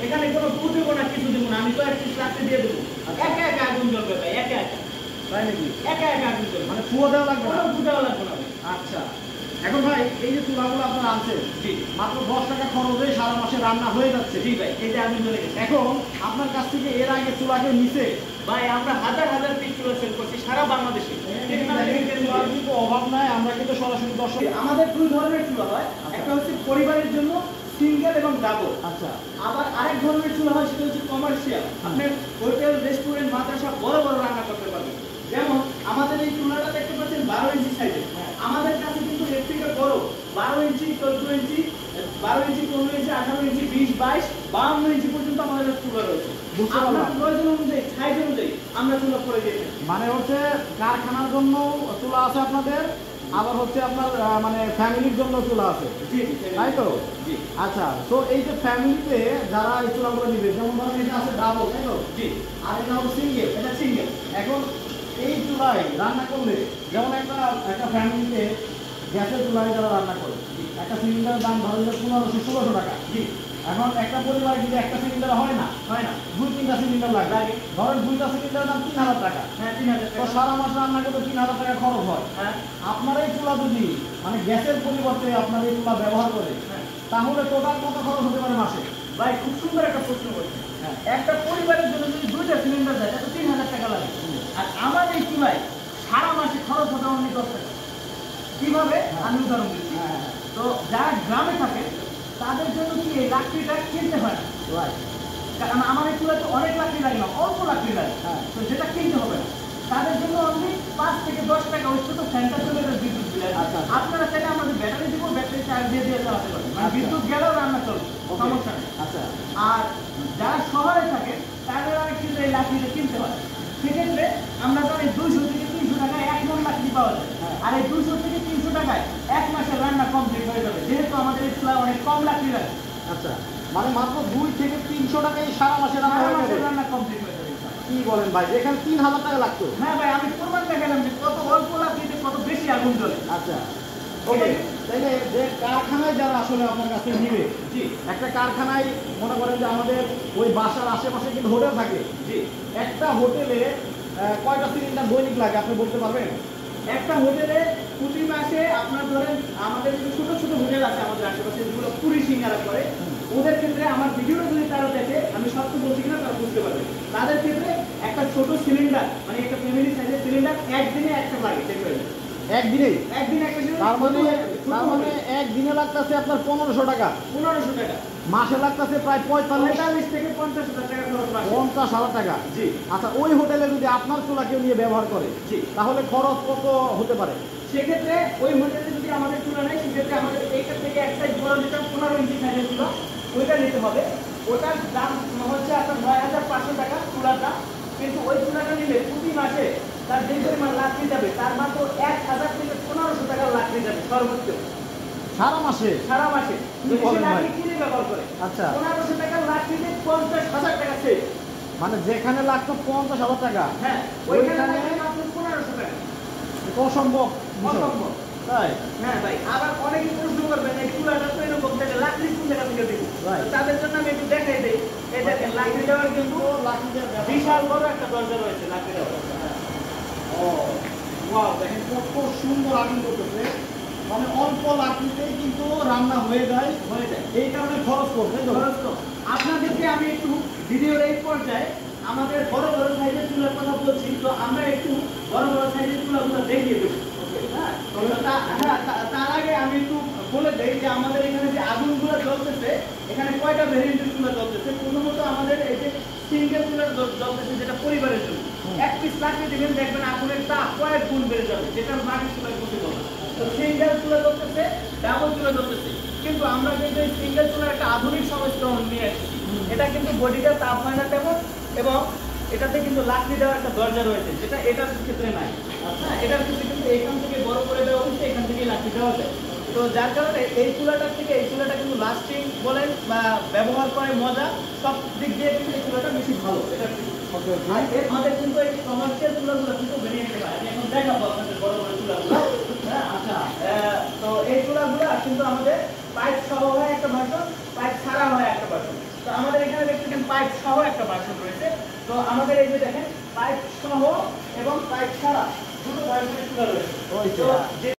এখানে কোনো ফুট দেবো না, কিছু দেবো না, আমি তো একটা লাকড়ি দিয়ে দেবো, একা একা আগুন জ্বলবে ভাই, একা একা। তাই নাকি? একা একা আগুন জ্বলবে, মানে ফুয়া দেওয়া লাগবে না? কোনো ফুটাও লাগবে না। আচ্ছা, এখন ভাই এই যে চুলাগুলো আপনারা আনছেন, জি, মাত্র 10 টাকা খরচে সারা মাসে রান্না হয়ে যাচ্ছে। জি ভাই, এই যে আগুন জ্বলে গেছে। এখন আপনার কাছ থেকে এর আগে চুলাকে নিচে ভাই আমরা হাজার হাজার পিস চুলা সেল করছি সারা বাংলাদেশে, চুলার কিন্তু অভাব নাই। আমরা কিন্তু সরাসরি দর্শক, আমাদের দুই ধরনের চুলা হয়, একটা হচ্ছে পরিবারের জন্য সিঙ্গেল এবং ডাবল। আচ্ছা, আবার আরেক ধরনের চুলা হয়, সেটা হচ্ছে কমার্শিয়াল, আপনি হোটেল, রেস্টুরেন্ট, মাদ্রাসা বড় বড় রান্না করতে পারবেন। যেমন আমাদের এই চুলাটা দেখতে পাচ্ছেন 12 ইঞ্চি সাইজের, আমাদের কাছে কিন্তু এর থেকে বড় 12 ইঞ্চি, 14 ইঞ্চি, 12 ইঞ্চি, 15 ইঞ্চি, 18 ইঞ্চি, 20, 22, 52 ইঞ্চি পর্যন্ত আমাদের চুলা রয়েছে। আপনার প্রয়োজন অনুযায়ী, সাইজ অনুযায়ী আমরা চুলা করে দিয়েছি। মানে হচ্ছে কারখানার জন্য চুলা আছে আপনাদের, আবার হচ্ছে আপনার মানে ফ্যামিলির জন্য চুলা আছে, জি, তাই তো? জি। আচ্ছা, তো এই যে ফ্যামিলিতে যারা এই চুলাগুলো নিবে, যেমন ধরেন এটা আছে ডাবল, তাই তো? জি, আর এটা হলো সিঙ্গেল। এটা সিঙ্গেল। এখন এই চুলায় রান্না করলে, যেমন একটা ফ্যামিলিতে গ্যাসের চুলায় যারা রান্না করে, একটা সিলিন্ডারের দাম ধরেন 1500-1600 টাকা। জি, এখন একটা পরিবারে যদি একটা সিলিন্ডার হয় না, 2-3টা সিলিন্ডার লাগে, ধরেন 2টা সিলিন্ডারের দাম 3000 টাকা। হ্যাঁ, 3000 তো টাকা। সারা মাস রান্না করতে 3000 টাকা খরচ হয়। হ্যাঁ, আপনার এই চুলা যদি মানে গ্যাসের পরিবর্তে আপনার এই চুলা ব্যবহার করে, হ্যাঁ। তাহলে টোটাল কত খরচ হতে পারে মাসে? ভাই খুব সুন্দর একটা প্রশ্ন করছেন। হ্যাঁ। একটা পরিবারের জন্য যদি 2টা সিলিন্ডার যায়, তাহলে 3000 টাকা লাগে। আর আমার এই চুলায় সারা মাসে খরচ হতে অনেক 10 টাকা। কিভাবে? আমি উদাহরণ দিচ্ছি। হ্যাঁ, তো যারা গ্রামে থাকে তাদের জন্য কি এই লাকড়িটা কিনতে হয় না, রাইট। কারণ আমার এই চুলাতে অনেক লাকড়ি লাগে না, অল্প লাকড়ি লাগে। হ্যাঁ। তো সেটা কিনতে হবে না, তাদের জন্য অনলি 5 থেকে 10 টাকা ওই ছোট ফ্যানটা চলে যাবে বিদ্যুৎ বিল। আচ্ছা। আপনারা চাইলে আমাদের ব্যাটারি দিব, ব্যাটারি চার্জ দিয়ে দিয়ে চালাতে পারবেন, মানে আচ্ছা। বিদ্যুৎ গেলেও রান্না চলবে, সমস্যা নেই। আচ্ছা, আর যারা শহরে থাকে তাদের অনেক কিন্তু এই লাকড়িটা কিনতে হয়। সেক্ষেত্রে আমরা তো এই 200 থেকে 300 টাকায় 1 মণ লাকড়ি পাওয়া যায়। হ্যাঁ। আর এই 200 থেকে 300 টাকায় 1 মাসের রান্না কমপ্লিট হয়ে যাবে, যেহেতু আমাদের এই চুলায় অনেক কম লাকড়ি লাগে। আচ্ছা, মানে মাত্র 2 থেকে 300 টাকায় সারা মাসে রান্না সারা হয়ে মাসের যাবে। রান্না কমপ্লিট হয়ে যাবে। কি বলেন ভাই, এখানে 3000 টাকা লাগতো? হ্যাঁ ভাই, আমি প্রমাণ দেখালাম যে কত অল্প লাকড়িতে কত বেশি আগুন জ্বলে। আচ্ছা, ওকে। তাইলে যে কারখানায় যারা আসলে আপনার কাছে নিবে, জি, একটা কারখানায় মনে করেন যে আমাদের ওই বাসার আশেপাশে কিন্তু হোটেল থাকে, জি। একটা হোটেলে কয়টা সিলিন্ডার দৈনিক লাগে আপনি বলতে পারবেন? একটা হোটেলে প্রতি মাসে আপনার ধরেন, আমাদের যে ছোট ছোট হোটেল আছে আমাদের আশেপাশে, যেগুলো পুরি সিঙ্গারা করে, ওদের ক্ষেত্রে আমার ভিডিওটা যদি তারা দেখে, আমি সত্য বলছি কিনা তারা বুঝতে পারবে। তাদের ক্ষেত্রে একটা ছোট সিলিন্ডার, মানে একটা ফ্যামিলি সাইজের সিলিন্ডার একদিনে একটা লাগে, দেখবেন একদিনেই? একদিন একটা তার মানে একদিনে লাগতেছে আপনার 1500 টাকা, 1500 টাকা, মাসে লাগতেছে প্রায় 45 থেকে 50,000 টাকা খরচ মাসে। 50,000 টাকা। জি, আচ্ছা, ওই হোটেলে যদি আপনার চুলাকে নিয়ে ব্যবহার করে, জি। তাহলে খরচ কত হতে পারে? সেক্ষেত্রে ওই হোটেলে যদি আমাদের চুলা নেয়, সেক্ষেত্রে আমাদের এইটার থেকে এক সাইজ বড় যেটা 15 ইঞ্চি সাইজের চুলা, ওইটা নিতে হবে। ওটার দাম হচ্ছে আপনার 9500 টাকা চুলাটা। কিন্তু ওই চুলাটা নিলে প্রতি মাসে তার যে পরিমাণ লাকড়ি যাবে, তার মাত্র 1000 থেকে 1500 টাকার লাকড়ি যাবে সর্বোচ্চ সারা মাসে? সারা মাসে। যদি সে বলেন ভাই? লাকড়ি কিনে ব্যবহার করে, আচ্ছা, 1500 টাকার লাকড়িতে 50,000 টাকা সেভ। মানে যেখানে লাগতো 50,000 টাকা, হ্যাঁ, ওইখানে মাত্র 1500 টাকা। অসম্ভব বিষয়। অসম্ভব। তাই? হ্যাঁ ভাই, আবার অনেকে প্রশ্ন করবেন এই চুলাটা তো এরকম থেকে লাকড়ি কোন জায়গা থেকে দেবো, Right. তাদের জন্য আমি একটু দেখাই দিই। এই দেখেন লাকড়ি দেওয়ার কিন্তু বিশাল বড় একটা দরজা রয়েছে লাকড়ি দেওয়ার। ও ওয়াও, দেখেন কত সুন্দর আগুন করতেছে। মানে অল্প লাকড়িতেই কিন্তু রান্না হয়ে যায়, এই কারণে খরচ করবে। খরচ কম। আপনাদেরকে আমি একটু ভিডিওর এই পর্যায়ে আমাদের বড় বড় সাইজের চুলার কথা বলছি, তো আমরা একটু বড় বড় সাইজের চুলাগুলো দেখিয়ে দেবো। হ্যাঁ, তার আগে আমি একটু বলে দেই যে আমাদের এখানে যে আগুনগুলো জ্বলতেছে, এখানে কয়টা ভ্যারিয়েন্টের চুলা জ্বলতেছে। প্রথমত আমাদের এই যে সিঙ্গেল চুলা জ্বলতেছে, যেটা পরিবারের জন্য। এক পিস লাকড়ি দিবেন, দেখবেন আগুনের তাপ কয়েক গুণ বেড়ে যাবে, যেটা মাটির চুলায় পসিবল না। তো সিঙ্গেল চুলা জ্বলতেছে, ডাবল চুলা জ্বলতেছে। কিন্তু আমরা কিন্তু এই সিঙ্গেল চুলার একটা আধুনিক সংস্করণ নিয়ে এসেছি। এটা কিন্তু বডিটা তাপ হয় না তেমন, এবং এটাতে কিন্তু লাকড়ি দেওয়ার একটা দরজা রয়েছে, যেটা এটার ক্ষেত্রে নাই। আচ্ছা, এটার ক্ষেত্রে কিন্তু এখান থেকে বড় করে দেওয়া হচ্ছে, এখান থেকে লাকড়ি দেওয়া যায়। তো যার কারণে এই চুলাটার থেকে এই চুলাটা কিন্তু লাস্টিং বলেন বা ব্যবহার করে মজা, সব দিক দিয়ে কিন্তু এই চুলাটা বেশি ভালো। এটা আর এর মধ্যে কিন্তু এই কমার্শিয়াল চুলাগুলো কিন্তু বেরিয়ে যেতে পারে। আমি এখন দেখাবো আপনাদের বড় বড় চুলাগুলো। হ্যাঁ, আচ্ছা, তো এই চুলাগুলো কিন্তু আমাদের পাইপ সহ হয় একটা ভার্সন, পাইপ ছাড়া হয় একটা ভার্সন। তো আমাদের এখানে দেখতেছেন পাইপ সহ একটা ভার্সন রয়েছে। তো আমাদের এই যে দেখেন পাইপ সহ এবং পাইপ ছাড়া দুটো ভার্সনের চুলা রয়েছে। ওই তো যে। যে